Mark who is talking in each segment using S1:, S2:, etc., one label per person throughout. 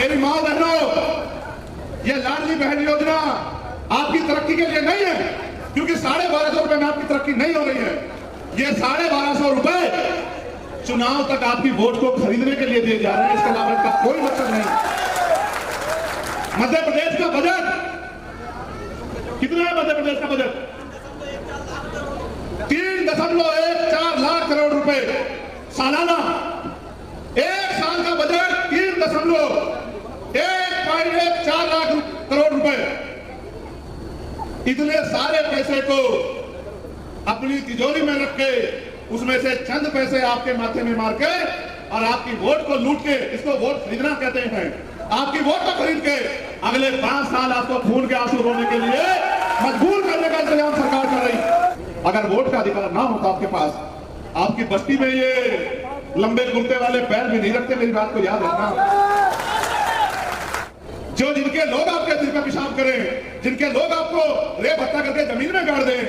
S1: मेरी मां बहनों, ये लाडली बहन योजना आपकी तरक्की के लिए नहीं है, क्योंकि 1250 रुपए में आपकी तरक्की नहीं हो रही है। ये 1250 रुपए चुनाव तक आपकी वोट को खरीदने के लिए दिए जा रहे हैं, इसके अलावा इसका कोई मतलब नहीं। मध्य प्रदेश का बजट कितना है? मध्य प्रदेश का बजट 3.14 लाख करोड़ रुपए सालाना। एक साल का बजट 3.14 लाख करोड़ रुपए। इतने सारे पैसे को अपनी तिजोरी में रख के उसमें से चंद पैसे आपके माथे में मार के और आपकी वोट को लूट के, इसको वोट खरीदना कहते हैं, आपकी वोट को खरीद के अगले 5 साल आपको खून के आंसू रोने के लिए मजबूर करने का इंतजाम सरकार कर रही। अगर वोट का अधिकार ना होता आपके पास, आपकी बस्ती में ये लंबे कुर्ते वाले पैर भी नहीं रखते। मेरी बात को याद रखना। जो जिनके लोग आपके दिल पे पेशाब करें, जिनके लोग आपको रेप हत्या करके जमीन में गाड़ दें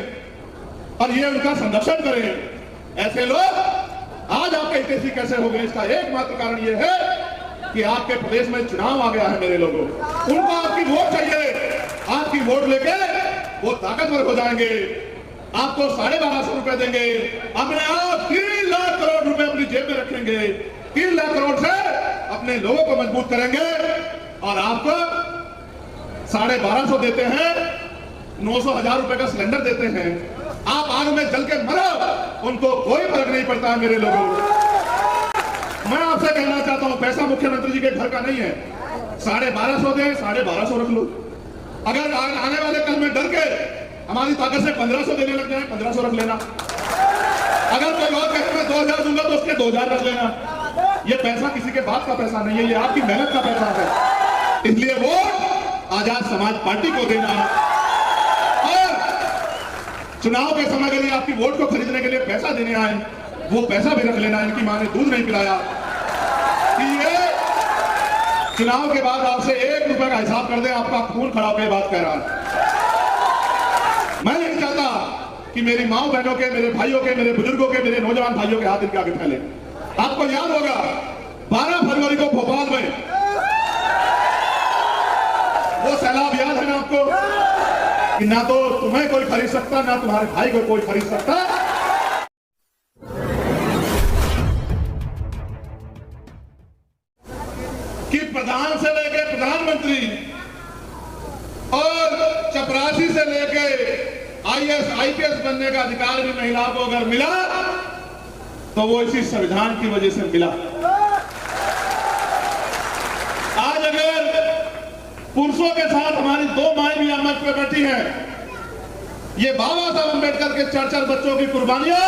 S1: और ये उनका संरक्षण करें, ऐसे लोग आज आपके हितैषी कैसे हो गए? इसका एकमात्र कारण ये है कि आपके प्रदेश में चुनाव आ गया है। मेरे लोगों, उनको आपकी वोट चाहिए। आपकी वोट लेके वो ताकतवर हो जाएंगे, आपको 1250 रुपए देंगे, अपने आप 3 लाख करोड़ रुपए अपनी जेब में रखेंगे, 3 लाख करोड़ से अपने लोगों को मजबूत करेंगे और आपको 1250 देते हैं, 900,000 रुपए का सिलेंडर देते हैं। आप आग में जल के मरो, उनको कोई फर्क नहीं पड़ता है। मेरे लोगों, मैं आपसे कहना चाहता हूं, पैसा मुख्यमंत्री जी के घर का नहीं है। 1250 दे, 1250 रख लो। अगर आने वाले कल में डर के हमारी ताकत से 1500 देने लग जाए, 1500 रख लेना। अगर कोई और कहे मैं 2000 दूंगा तो उसके 2000 रख लेना। ये पैसा किसी के बाप का पैसा नहीं है, ये आपकी मेहनत का पैसा है। इसलिए वोट आजाद समाज पार्टी को देना और चुनाव के समय के लिए आपकी वोट को खरीदने के लिए पैसा देने आए, वो पैसा भी रख लेना। इनकी मां ने दूध नहीं पिलाया कि ये चुनाव के बाद आपसे 1 रुपए का हिसाब कर दे, आपका खून खड़ा होकर बात कह रहा है। मैं नहीं चाहता कि मेरी माओ बहनों के, मेरे भाइयों के, मेरे बुजुर्गों के, मेरे नौजवान भाइयों के हाथ इनके आगे फैले। आपको याद होगा 12 फरवरी को भोपाल में वो सैलाब याद है ना आपको, कि ना तो तुम्हें कोई खरीद सकता, ना तुम्हारे भाई को कोई खरीद सकता। कि प्रधान से लेके प्रधानमंत्री और चपरासी से लेके IAS IPS बनने का अधिकार भी महिला को अगर मिला तो वो इसी संविधान की वजह से मिला। आज अगर पुरुषों के साथ हमारी 2 माएं भी मंच पे बैठी हैं, ये बाबा साहब अम्बेडकर के 4 बच्चों की कुर्बानियां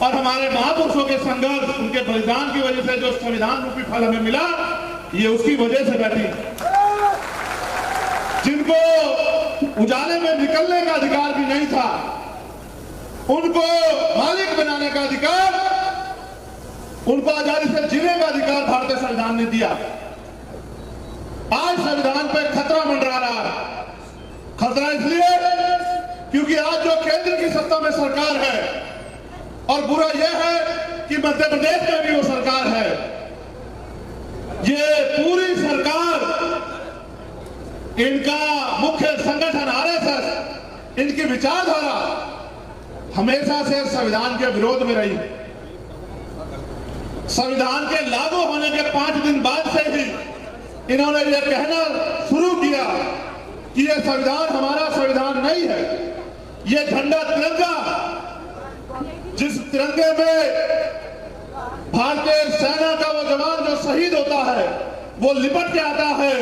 S1: और हमारे महापुरुषों के संघर्ष, उनके बलिदान की वजह से जो संविधान रूपी फल हमें मिला, ये उसकी वजह से बैठी। जिनको उजाले में निकलने का अधिकार भी नहीं था, उनको मालिक बनाने का अधिकार, उनको आजादी से जीने का अधिकार भारतीय संविधान ने दिया। आज संविधान पे खतरा मंडरा रहा है। खतरा इसलिए क्योंकि आज जो केंद्र की सत्ता में सरकार है, और बुरा यह है कि मध्य प्रदेश में भी वो सरकार है, ये पूरी सरकार, इनका मुख्य संगठन RSS, इनकी विचारधारा हमेशा से संविधान के विरोध में रही। संविधान के लागू होने के 5 दिन बाद से ही इन्होंने ये कहना शुरू किया कि ये संविधान हमारा संविधान नहीं है। ये झंडा तिरंगा, जिस तिरंगे में भारतीय सेना का वो जवान जो शहीद होता है वो लिपट के आता है,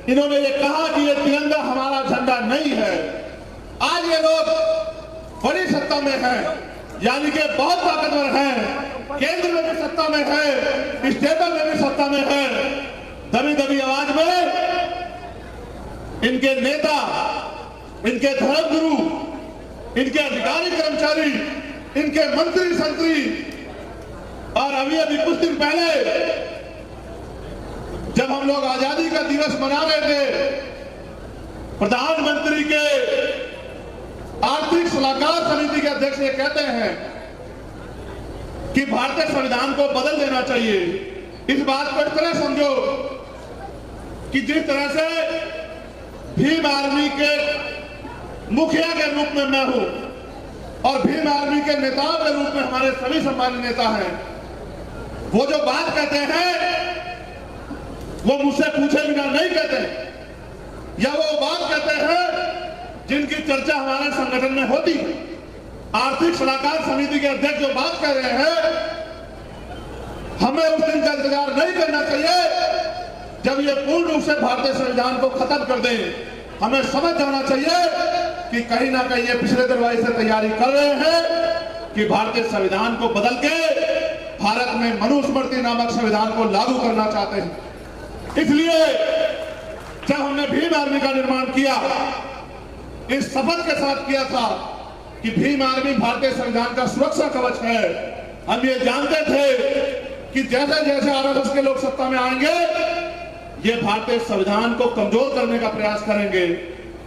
S1: इन्होंने ये कहा कि ये तिरंगा हमारा झंडा नहीं है। आज ये लोग बड़ी सत्ता में हैं, यानी कि बहुत ताकतवर हैं, केंद्र में भी सत्ता में है, स्टेटों में भी सत्ता में है। दबी दबी आवाज में इनके नेता, इनके धर्मगुरु, इनके अधिकारी कर्मचारी, इनके मंत्री संतरी, और अभी कुछ दिन पहले जब हम लोग आजादी का दिवस मना रहे थे, प्रधानमंत्री के आर्थिक सलाहकार समिति के अध्यक्ष ये कहते हैं कि भारतीय संविधान को बदल देना चाहिए। इस बात को इस तरह समझो कि जिस तरह से भीम आर्मी के मुखिया के रूप में मैं हूं और भीम आर्मी के नेताओं के रूप में हमारे सभी सम्मानित नेता हैं, वो जो बात कहते हैं वो मुझसे पूछे बिना नहीं कहते, या वो बात कहते हैं जिनकी चर्चा हमारे संगठन में होती है। आर्थिक सलाहकार समिति के अध्यक्ष जो बात कर रहे हैं, हमें उस दिन का इंतजार नहीं करना चाहिए जब ये पूर्ण रूप से भारतीय संविधान को खत्म कर दे। हमें समझ जाना चाहिए कि कहीं ना कहीं ये पिछले दरवाजे से तैयारी कर रहे हैं कि भारतीय संविधान को बदल के भारत में मनुस्मृति नामक संविधान को लागू करना चाहते हैं। इसलिए जब हमने भीम आर्मी का निर्माण किया, इस शपथ के साथ किया था कि भीम आर्मी भारतीय संविधान का सुरक्षा कवच है। हम ये जानते थे कि जैसे जैसे आरएसएस के लोग सत्ता में आएंगे, ये भारतीय संविधान को कमजोर करने का प्रयास करेंगे,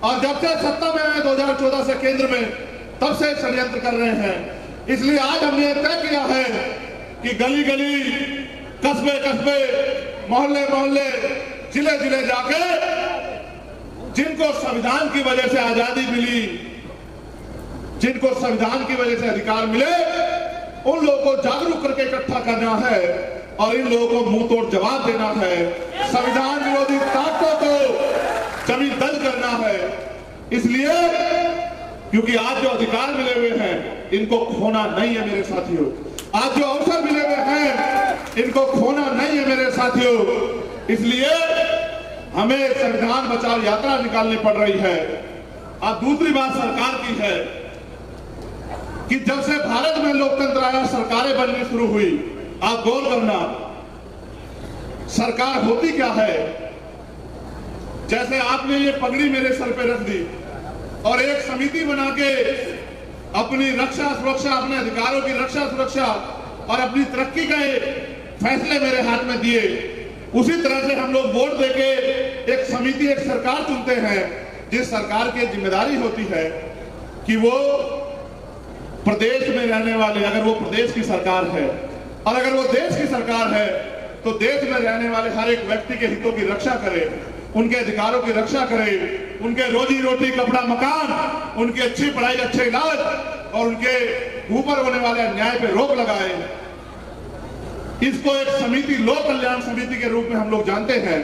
S1: और जब से सत्ता में आए 2014 से केंद्र में, तब से षड्यंत्र कर रहे हैं। इसलिए आज हमने तय किया है कि गली गली, कस्बे कस्बे, मोहल्ले मोहल्ले, जिले जिले जाके जिनको संविधान की वजह से आजादी मिली, जिनको संविधान की वजह से अधिकार मिले, उन लोगों को जागरूक करके इकट्ठा करना है और इन लोगों को मुंह तोड़ जवाब देना है। संविधान विरोधी ताकतों को जमीन दल करना है। इसलिए क्योंकि आज जो अधिकार मिले हुए हैं, इनको खोना नहीं है मेरे साथियों। आज जो अवसर मिले हुए हैं, इनको खोना नहीं है मेरे साथियों। इसलिए हमें संविधान बचाओ यात्रा निकालनी पड़ रही है। अब दूसरी बात सरकार की है कि जब से भारत में लोकतंत्र आया, सरकारें बननी शुरू हुई। आप गौर करना, सरकार होती क्या है। जैसे आपने ये पगड़ी मेरे सर पे रख दी और एक समिति बना के अपनी रक्षा सुरक्षा, अपने अधिकारों की रक्षा सुरक्षा और अपनी तरक्की का फैसले मेरे हाथ में दिए, उसी तरह से हम लोग वोट देके एक समिति, एक सरकार चुनते हैं, जिस सरकार की जिम्मेदारी होती है कि वो प्रदेश में रहने वाले, अगर वो प्रदेश की सरकार है और अगर वो देश की सरकार है, तो देश में रहने वाले हर एक व्यक्ति के हितों की रक्षा करे, उनके अधिकारों की रक्षा करे, उनके रोजी रोटी, कपड़ा, मकान, उनकी अच्छी पढ़ाई, अच्छे इलाज और उनके ऊपर होने वाले अन्याय पे रोक लगाए। इसको एक समिति, लोक कल्याण समिति के रूप में हम लोग जानते हैं।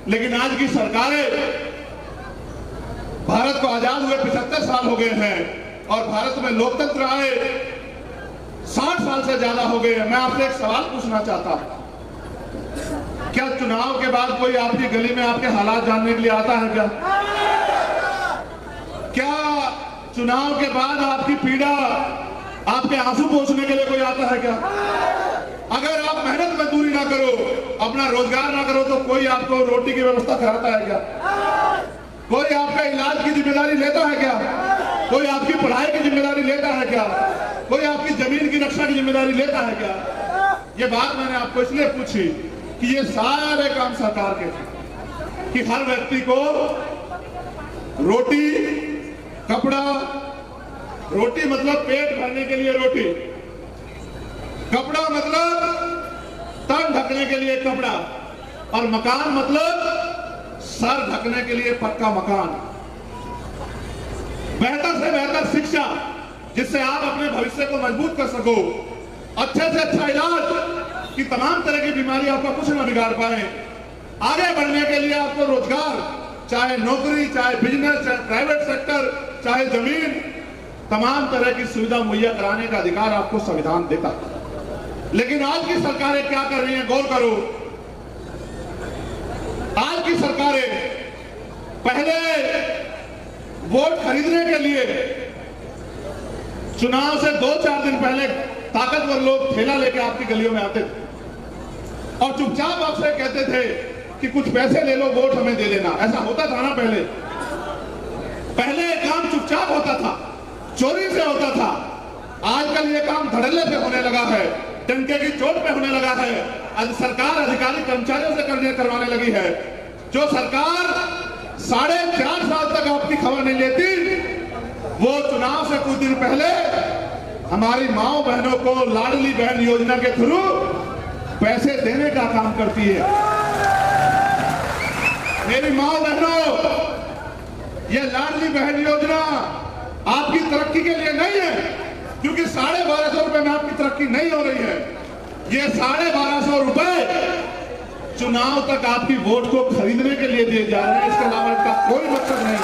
S1: लेकिन आज की सरकारें, भारत को आजाद हुए 75 साल हो गए हैं और भारत में लोकतंत्र आए 60 साल से ज्यादा हो गए हैं। मैं आपसे एक सवाल पूछना चाहता हूं, क्या चुनाव के बाद कोई आपकी गली में आपके हालात जानने के लिए आता है क्या? क्या चुनाव के बाद आपकी पीड़ा, आपके आंसू पोंछने के लिए कोई आता है क्या? अगर आप मेहनत मजदूरी ना करो, अपना रोजगार ना करो, तो कोई आपको रोटी की व्यवस्था कराता है क्या? कोई आपका इलाज की जिम्मेदारी लेता है क्या? कोई आपकी पढ़ाई की जिम्मेदारी लेता है क्या? कोई आपकी जमीन की रक्षा की जिम्मेदारी लेता है क्या? ये बात मैंने आपको इसलिए पूछी कि ये सारे काम सरकार के थे कि हर व्यक्ति को रोटी, कपड़ा, रोटी मतलब पेट भरने के लिए रोटी, कपड़ा मतलब तन ढकने के लिए कपड़ा, और मकान मतलब सर ढकने के लिए पक्का मकान। बेहतर से बेहतर शिक्षा, जिससे आप अपने भविष्य को मजबूत कर सको, अच्छे से अच्छा इलाज कि तमाम तरह की बीमारी आपका कुछ न बिगाड़ पाए, आगे बढ़ने के लिए आपको रोजगार, चाहे नौकरी, चाहे बिजनेस, चाहे प्राइवेट सेक्टर, चाहे जमीन, तमाम तरह की सुविधा मुहैया कराने का अधिकार आपको संविधान देता है। लेकिन आज की सरकारें क्या कर रही हैं, गौर करो। आज की सरकारें पहले वोट खरीदने के लिए चुनाव से 2-4 दिन पहले ताकतवर लोग ठेला लेके आपकी गलियों में आते थे और चुपचाप आपसे कहते थे कि कुछ पैसे ले लो, वोट हमें दे देना। ऐसा होता था ना पहले? पहले काम चुपचाप होता था, चोरी से होता था। आजकल ये काम धड़ल्ले से होने लगा है, डंके की चोट पे होने लगा है। आज सरकार अधिकारी कर्मचारियों से करवाने लगी है। जो सरकार 4.5 साल तक आपकी खबर नहीं लेती, वो चुनाव से कुछ दिन पहले हमारी माओ बहनों को लाडली बहन योजना के थ्रू पैसे देने का काम करती है। मेरी माँ बहनों, ये लाडली बहन योजना आपकी तरक्की के लिए नहीं है, क्योंकि 1250 रुपए में आपकी तरक्की नहीं हो रही है। ये 1250 रुपए चुनाव तक आपकी वोट को खरीदने के लिए दिए जा रहे हैं, इसके अलावा इसका कोई मकसद नहीं।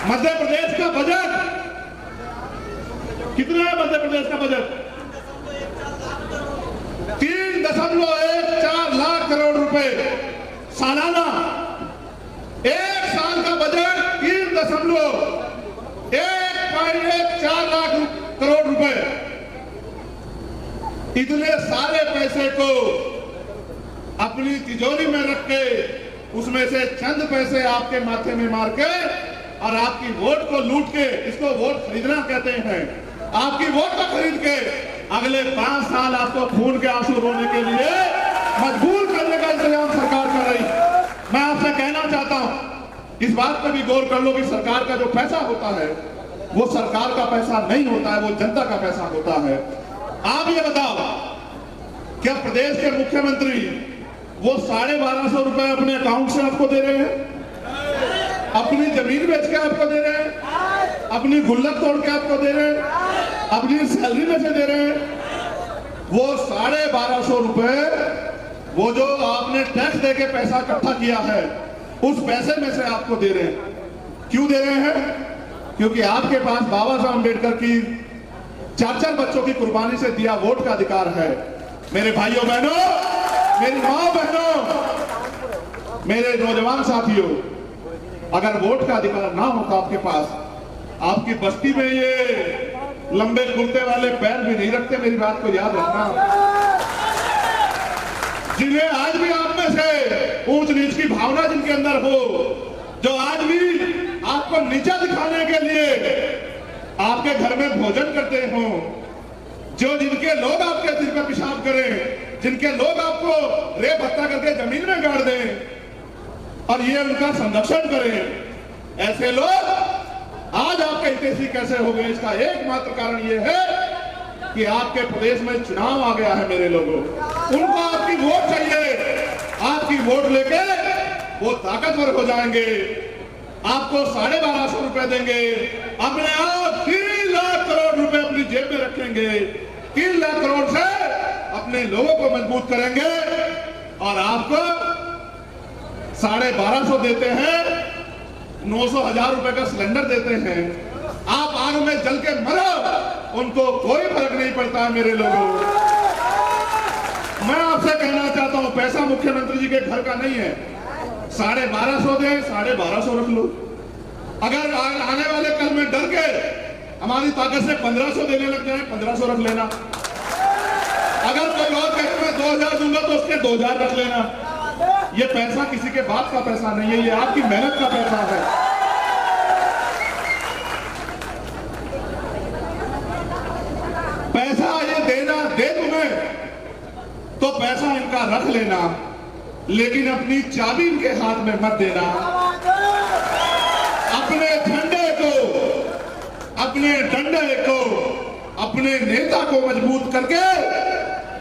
S1: मध्य प्रदेश का बजट कितना है? मध्य प्रदेश का बजट 3.14 लाख करोड़ रुपए सालाना। एक साल का बजट 3.14 लाख करोड़ रुपए। इतने सारे पैसे को अपनी तिजोरी में रख के उसमें से चंद पैसे आपके माथे में मार के और आपकी वोट को लूट के, इसको वोट खरीदना कहते हैं, आपकी वोट को खरीद के अगले 5 साल आपको खून के आंसू रोने के लिए मजबूर करने का इंतजाम सरकार कर रही है। मैं आपसे कहना चाहता हूं, इस बात पर भी गौर कर लो कि सरकार का जो पैसा होता है वो सरकार का पैसा नहीं होता है, वो जनता का पैसा होता है। आप ये बताओ, क्या प्रदेश के मुख्यमंत्री वो 1250 रुपए अपने अकाउंट से आपको दे रहे हैं? अपनी जमीन बेच के आपको दे रहे हैं? अपनी गुल्लक तोड़ के आपको दे रहे हैं? अपनी सैलरी में से दे रहे हैं? वो 1250 रुपए वो जो आपने टैक्स दे के पैसा इकट्ठा किया है, उस पैसे में से आपको दे रहे हैं। क्यों दे रहे हैं? क्योंकि आपके पास बाबा साहब अम्बेडकर की 4 बच्चों की कुर्बानी से दिया वोट का अधिकार है। मेरे भाइयों बहनों, मेरी माँ बहनों, मेरे नौजवान साथियों, अगर वोट का अधिकार ना होता आपके पास, आपकी बस्ती में ये लंबे कुर्ते वाले पैर भी नहीं रखते। मेरी बात को याद रखना। जिन्हें आज भी आप में से ऊंच नीच की भावना जिनके अंदर हो, जो आज भी आपको नीचा दिखाने के लिए आपके घर में भोजन करते हो, जो जिनके लोग आपके सिर पर पेशाब करें, जिनके लोग आपको रेप हत्या करके जमीन में गाड़ दें और ये उनका संरक्षण करें, ऐसे लोग आज आपके हितैषी कैसे हो गए? इसका एकमात्र कारण ये है कि आपके प्रदेश में चुनाव आ गया है। मेरे लोगों, उनको आपकी वोट चाहिए। आपकी वोट लेके वो ताकतवर हो जाएंगे, आपको 1250 रुपए देंगे, अपने आप 3 लाख करोड़ रुपए अपनी जेब में रखेंगे, 3 लाख करोड़ से अपने लोगों को मजबूत करेंगे और आपको 1250 देते हैं, 900,000 रुपए का सिलेंडर देते हैं। आप आग में जल के मरो, उनको कोई फर्क नहीं पड़ता। मेरे लोगों, मैं आपसे कहना चाहता हूं, पैसा मुख्यमंत्री जी के घर का नहीं है। 1250 दे, 1250 रख लो। अगर आने वाले कल में डर के हमारी ताकत से 1500 देने लग जाए, 1500 रख लेना। अगर कोई और कहे मैं 2000 दूंगा तो उसके 2000 रख लेना। ये पैसा किसी के बाप का पैसा नहीं है, ये आपकी मेहनत का पैसा है। पैसा ये देना दे तुम्हें तो पैसा इनका रख लेना, लेकिन अपनी चाबी इनके हाथ में मत देना। अपने झंडे को, अपने डंडे को, अपने नेता को मजबूत करके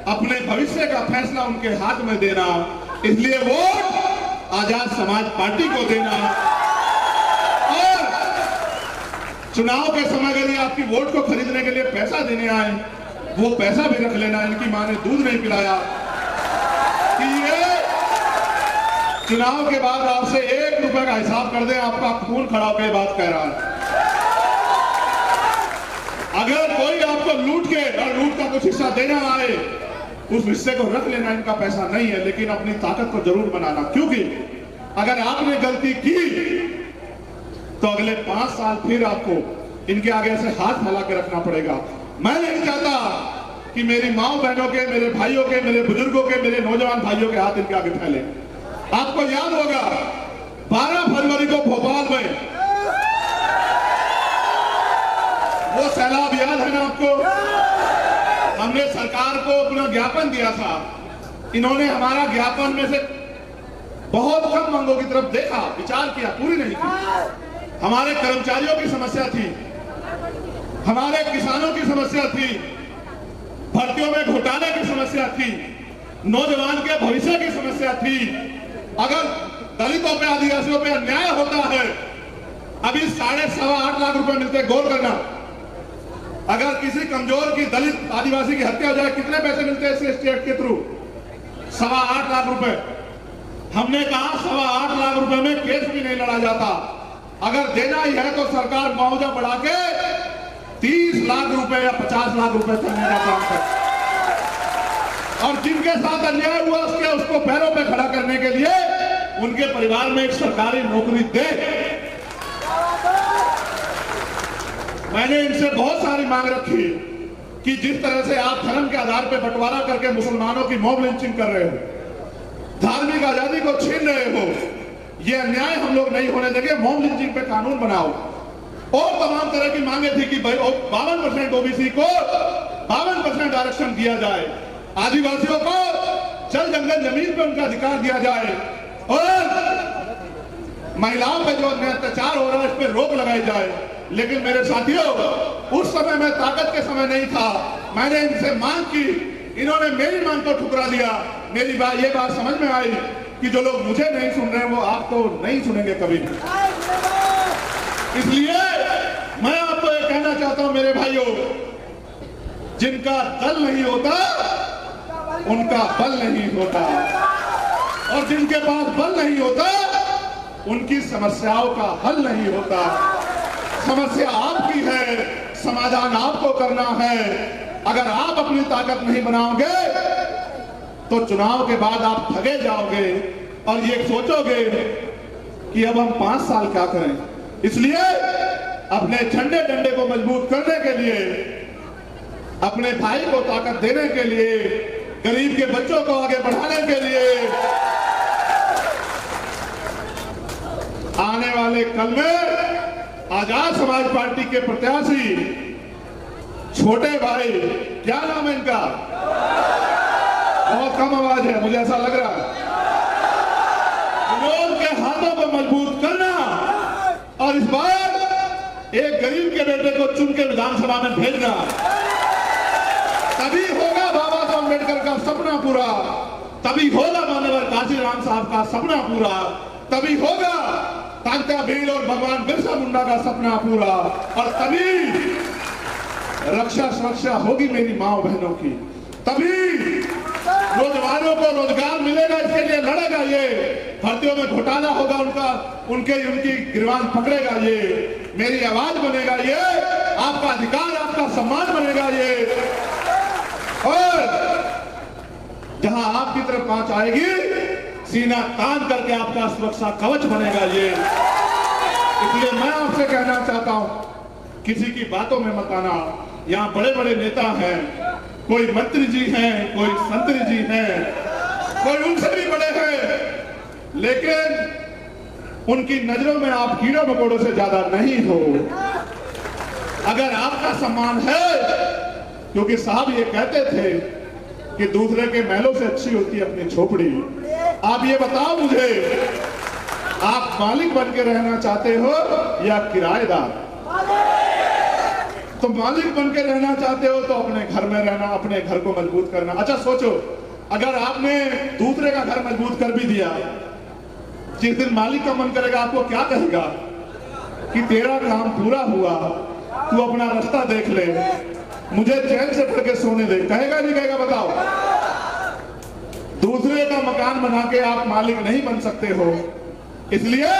S1: अपने भविष्य का फैसला उनके हाथ में देना। इसलिए वोट आजाद समाज पार्टी को देना और चुनाव के समय अगर ये आपकी वोट को खरीदने के लिए पैसा देने आए, वो पैसा भी रख लेना। इनकी मां ने दूध नहीं पिलाया कि ये चुनाव के बाद आपसे 1 रुपए का हिसाब कर दे, आपका खून खड़ा होकर बात कह रहा है। अगर कोई आपको लूट के और लूट का कुछ हिस्सा देना आए, उस हिस्से को रख लेना। इनका पैसा नहीं है, लेकिन अपनी ताकत को जरूर बनाना, क्योंकि अगर आपने गलती की तो अगले 5 साल फिर आपको इनके आगे से हाथ फैला के रखना पड़ेगा। मैं नहीं चाहता कि मेरी माँ बहनों के, मेरे भाइयों के, मेरे बुजुर्गों के, मेरे नौजवान भाइयों के हाथ इनके आगे फैले। आपको याद होगा 12 फरवरी को भोपाल में वो सैलाब याद है ना आपको? हमने सरकार को अपना ज्ञापन दिया था। इन्होंने हमारा ज्ञापन में से बहुत कम मांगों की तरफ देखा, विचार किया, पूरी नहीं की। हमारे कर्मचारियों की समस्या थी, हमारे किसानों की समस्या थी, भर्तियों में घोटाले की समस्या थी, नौजवान के भविष्य की समस्या थी, अगर दलितों पे, आदिवासियों पे अन्याय होता है, अभी 8.5 लाख रुपए मिलते, गौर करना। अगर किसी कमजोर की, दलित आदिवासी की हत्या हो जाए, कितने पैसे मिलते हैं इस स्टेट के थ्रू? 8.25 लाख रुपए। हमने कहा 8.25 लाख रुपए में केस भी नहीं लड़ा जाता। अगर देना ही है तो सरकार मुआवजा बढ़ा के 30 लाख रुपए या 50 लाख रुपए करने का काम करे, और जिनके साथ अन्याय हुआ उसको पैरों पे खड़ा करने के लिए उनके परिवार में एक सरकारी नौकरी दे। मैंने इनसे बहुत सारी मांग रखी कि जिस तरह से आप धर्म के आधार पर बंटवारा करके मुसलमानों की मॉब लिंचिंग कर रहे हो, धार्मिक आजादी को छीन रहे हो, ये अन्याय हम लोग नहीं होने देंगे। मॉब लिंचिंग पे कानून बनाओ। और तमाम तरह की मांगे थी कि 52% ओबीसी को 52% आरक्षण दिया जाए, आदिवासियों को जल जंगल जमीन पे उनका अधिकार दिया जाए, और महिलाओं पे जो अत्याचार हो रहा है इस पे रोक लगाई जाए। लेकिन मेरे साथियों, उस समय मैं ताकत के समय नहीं था, मैंने इनसे मांग की, इन्होंने मेरी मांग को ठुकरा दिया। मेरी ये बात समझ में आई कि जो लोग मुझे नहीं सुन रहे वो आपको नहीं सुनेंगे कभी भी। इसलिए मैं आपको ये कहना चाहता हूं मेरे भाइयों, जिनका दल नहीं होता उनका बल नहीं होता, और जिनके पास बल नहीं होता उनकी समस्याओं का हल नहीं होता। समस्या आपकी है, समाधान आपको करना है। अगर आप अपनी ताकत नहीं बनाओगे तो चुनाव के बाद आप ठगे जाओगे और ये सोचोगे कि अब हम 5 साल क्या करें। इसलिए अपने झंडे डंडे को मजबूत करने के लिए, अपने भाई को ताकत देने के लिए, गरीब के बच्चों को आगे बढ़ाने के लिए आने वाले कल में आजाद समाज पार्टी के प्रत्याशी छोटे भाई, क्या नाम है इनका? बहुत कम आवाज है, मुझे ऐसा लग रहा है। विनोद के हाथों को मजबूत करना, और इस बार एक गरीब के बेटे को चुन के विधानसभा में भेजना, तभी होगा बाबा साहब अम्बेडकर का सपना पूरा, तभी होगा मानवर काशीराम साहब का सपना पूरा, तभी होगा तात्या भील और भगवान बिरसा मुंडा का सपना पूरा, और तभी रक्षा सुरक्षा होगी मेरी माँ बहनों की, तभी नौजवानों को रोजगार मिलेगा। इसके लिए लड़ेगा ये, भर्तियों में घोटाला होगा उनकी गिरबान पकड़ेगा ये, मेरी आवाज बनेगा ये, आपका अधिकार आपका सम्मान बनेगा ये, और जहां आपकी तरफ पहुंच आएगी सीना तान करके आपका सुरक्षा कवच बनेगा ये। इसलिए मैं आपसे कहना चाहता हूं, किसी की बातों में मत आना। यहाँ बड़े बड़े नेता हैं, कोई मंत्री जी हैं, कोई संतरी जी हैं, कोई उनसे भी बड़े हैं, लेकिन उनकी नजरों में आप कीड़ों मकोड़ों से ज्यादा नहीं हो। अगर आपका सम्मान है, क्योंकि साहब ये कहते थे कि दूसरे के महलों से अच्छी होती है अपनी झोपड़ी। आप ये बताओ मुझे, आप मालिक बन के रहना चाहते हो या किराएदार? तो मालिक बन के रहना चाहते हो तो अपने घर में रहना, अपने घर को मजबूत करना। अच्छा सोचो, अगर आपने दूसरे का घर मजबूत कर भी दिया, जिस दिन मालिक का मन करेगा आपको क्या कहेगा कि तेरा काम पूरा हुआ, तू अपना रास्ता देख ले, मुझे चैन से पढ़ के सोने दे, कहेगा नहीं कहेगा? बताओ। दूसरे का मकान बना के आप मालिक नहीं बन सकते हो। इसलिए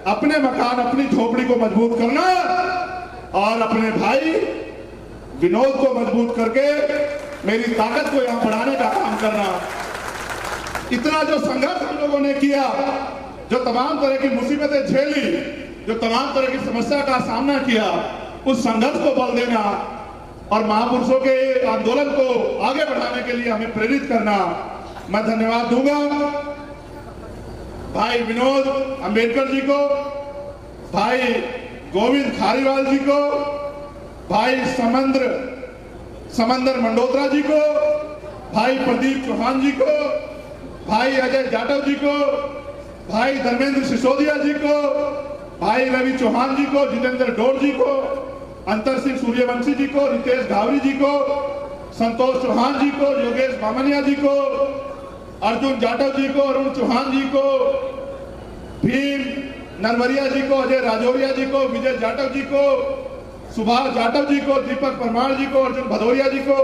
S1: अपने मकान, अपनी झोपड़ी को मजबूत करना, और अपने भाई विनोद को मजबूत करके मेरी ताकत को यहां बढ़ाने का काम करना। इतना जो संघर्ष हम लोगों ने किया, जो तमाम तरह की मुसीबतें झेली, जो तमाम तरह की समस्या का सामना किया, उस संघर्ष को बल देना और महापुरुषों के आंदोलन को आगे बढ़ाने के लिए हमें प्रेरित करना। मैं धन्यवाद दूंगा भाई विनोद अंबेडकर जी को, भाई गोविंद खारीवाल जी को, भाई समंदर मंडोत्रा जी को, भाई प्रदीप चौहान जी को, भाई अजय जाटव जी को, भाई धर्मेंद्र सिसोदिया जी को, भाई रवि चौहान जी को, जितेंद्र डोर जी को, अंतर सिंह सूर्यवंशी जी को, रितेश घावरी जी को, संतोष चौहान जी को, योगेश बामनिया जी को, अर्जुन जाटव जी को, अरुण चौहान जी को, भीम नरवरिया जी को, अजय राजौरिया जी को, विजय जाटव जी को, सुभाष जाटव जी को, दीपक परमार जी को, अर्जुन भदौरिया जी को,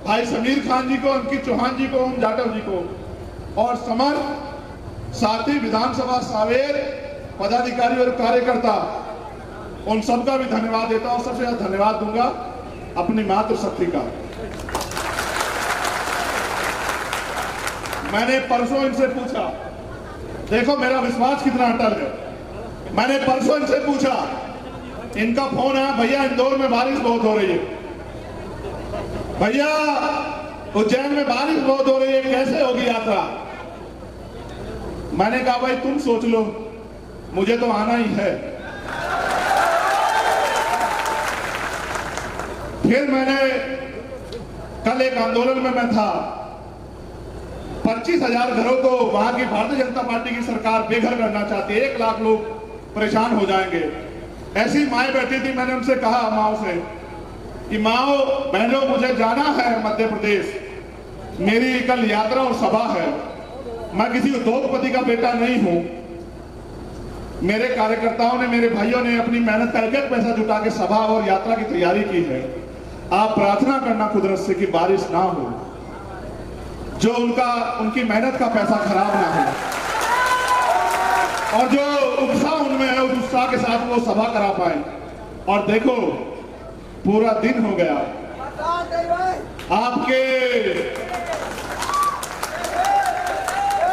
S1: भाई समीर खान जी को, अंकित चौहान जी को, ओम जाटव जी को और समस्त साथी विधानसभा सावेर पदाधिकारी और कार्यकर्ता, उन सबका भी धन्यवाद देता हूं। सबसे ज्यादा धन्यवाद दूंगा अपनी मातृशक्ति का। मैंने परसों इनसे पूछा, देखो मेरा विश्वास कितना अटल है। मैंने परसों इनसे पूछा, इनका फोन आया, भैया इंदौर में बारिश बहुत हो रही है, भैया उज्जैन में बारिश बहुत हो रही है, कैसे होगी यात्रा। मैंने कहा भाई तुम सोच लो, मुझे तो आना ही है। फिर मैंने कल एक आंदोलन में मैं था, 25,000 घरों को वहां की भारतीय जनता पार्टी की सरकार बेघर करना चाहती है, 1 लाख लोग परेशान हो जाएंगे। ऐसी माएं बैठी थी, मैंने उनसे कहा माओ से कि माओ बहनों मुझे जाना है मध्य प्रदेश, मेरी कल यात्रा और सभा है, मैं किसी उद्योगपति का बेटा नहीं हूं। मेरे कार्यकर्ताओं ने, मेरे भाइयों ने अपनी मेहनत का एक पैसा जुटा के सभा और यात्रा की तैयारी की है। आप प्रार्थना करना कुदरत से कि बारिश ना हो, जो उनकी मेहनत का पैसा खराब ना हो, और जो उत्साह उनमें है उस उत्साह के साथ वो सभा करा पाए। और देखो पूरा दिन हो गया, आपके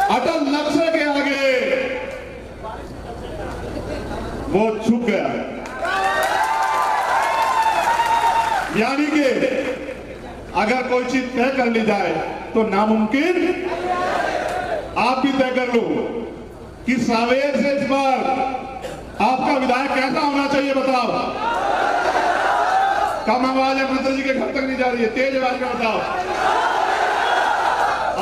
S1: अटल लक्ष्य के आगे वो झुक गया है। यानी कि अगर कोई चीज तय कर ली जाए तो नामुमकिन आप भी तय कर लो कि सावेर से इस बार आपका विधायक कैसा होना चाहिए, बताओ। कम आवाज है, मंत्री जी के घर तक नहीं जा रही है, तेज आवाज में बताओ।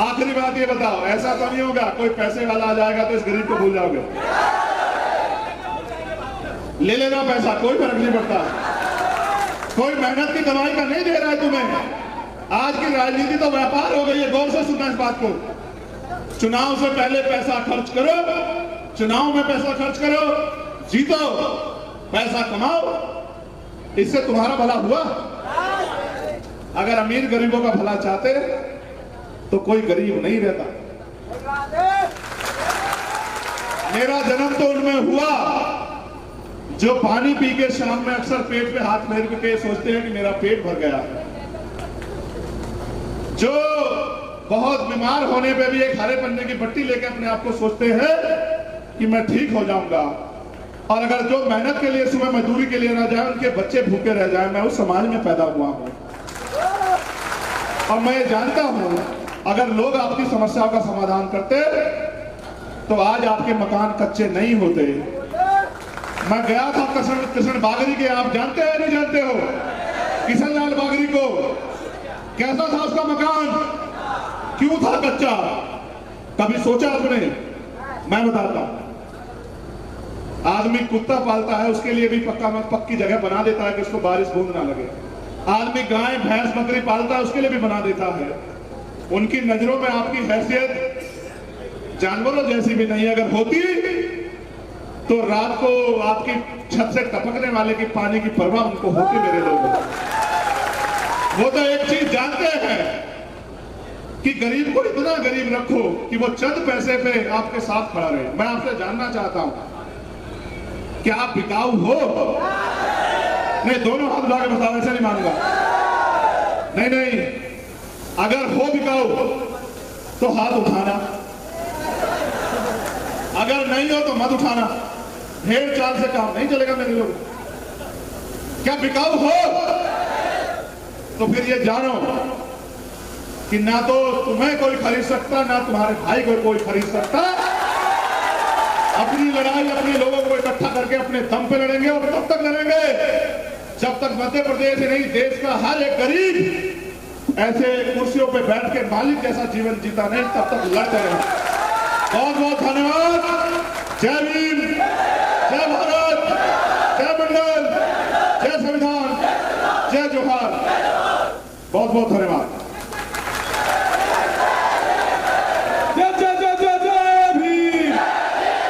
S1: आखिरी बात ये बताओ, ऐसा तो नहीं होगा कोई पैसे वाला आ जाएगा तो इस गरीब को भूल जाओगे। ले लेना पैसा, कोई फर्क नहीं पड़ता, कोई मेहनत की कमाई का नहीं दे रहा है तुम्हें। आज की राजनीति तो व्यापार हो गई है, गौर से सुनना इस बात को। चुनाव से पहले पैसा खर्च करो, चुनाव में पैसा खर्च करो, जीतो, पैसा कमाओ, इससे तुम्हारा भला हुआ। अगर अमीर गरीबों का भला चाहते तो कोई गरीब नहीं रहता। मेरा जन्म तो उनमें हुआ जो पानी पी के शाम में अक्सर पेट पे हाथ फेर के सोचते हैं कि मेरा पेट भर गया, जो बहुत बीमार होने पे भी एक हरे पन्ने की पट्टी लेके अपने आप को सोचते हैं कि मैं ठीक हो जाऊंगा, और अगर जो मेहनत के लिए सुबह मजदूरी के लिए ना जाए, उनके बच्चे भूखे रह जाए। मैं उस समाज में पैदा हुआ हूं और मैं जानता हूं अगर लोग आपकी समस्याओं का समाधान करते तो आज आपके मकान कच्चे नहीं होते। मैं गया था कृष्ण बागरी के, आप जानते हैं नहीं जानते हो किशन लाल बागरी को, कैसा था उसका मकान, क्यों था कच्चा, कभी सोचा आपने? मैं बताता हूं। आदमी कुत्ता पालता है, उसके लिए भी पक्की जगह बना देता है कि उसको बारिश बूंद ना लगे। आदमी गाय भैंस बकरी पालता है, उसके लिए भी बना देता है। उनकी नजरों में आपकी हैसियत जानवरों जैसी भी नहीं, अगर होती तो रात को आपकी छत से टपकने वाले की पानी की परवाह उनको होती। मेरे लोगों, वो तो एक चीज जानते हैं कि गरीब को इतना गरीब रखो कि वो चंद पैसे पे आपके साथ खड़ा रहे। मैं आपसे जानना चाहता हूं क्या आप बिकाऊ हो? नहीं, दोनों हाथ उठा के बताओ, ऐसा नहीं मानूंगा। नहीं नहीं, अगर हो बिकाऊ तो हाथ उठाना, अगर नहीं हो तो मत उठाना। भेड़ चाल से काम नहीं चलेगा मेरे लोग। क्या बिकाऊ हो तो फिर ये जानो कि ना तो तुम्हें कोई खरीद सकता, ना तुम्हारे भाई को कोई खरीद सकता। अपनी लड़ाई अपने लोगों को इकट्ठा करके अपने दम पे लड़ेंगे, और तब तक लड़ेंगे जब तक मध्य प्रदेश ही नहीं देश का हर एक गरीब ऐसे कुर्सियों पे बैठ के मालिक जैसा जीवन जीता नहीं, तब तक लड़ते रहेंगे। बहुत बहुत धन्यवाद। जय भीम, जय भारत, जय मंडल, जय संविधान, जय जोहार। बहुत बहुत धन्यवाद।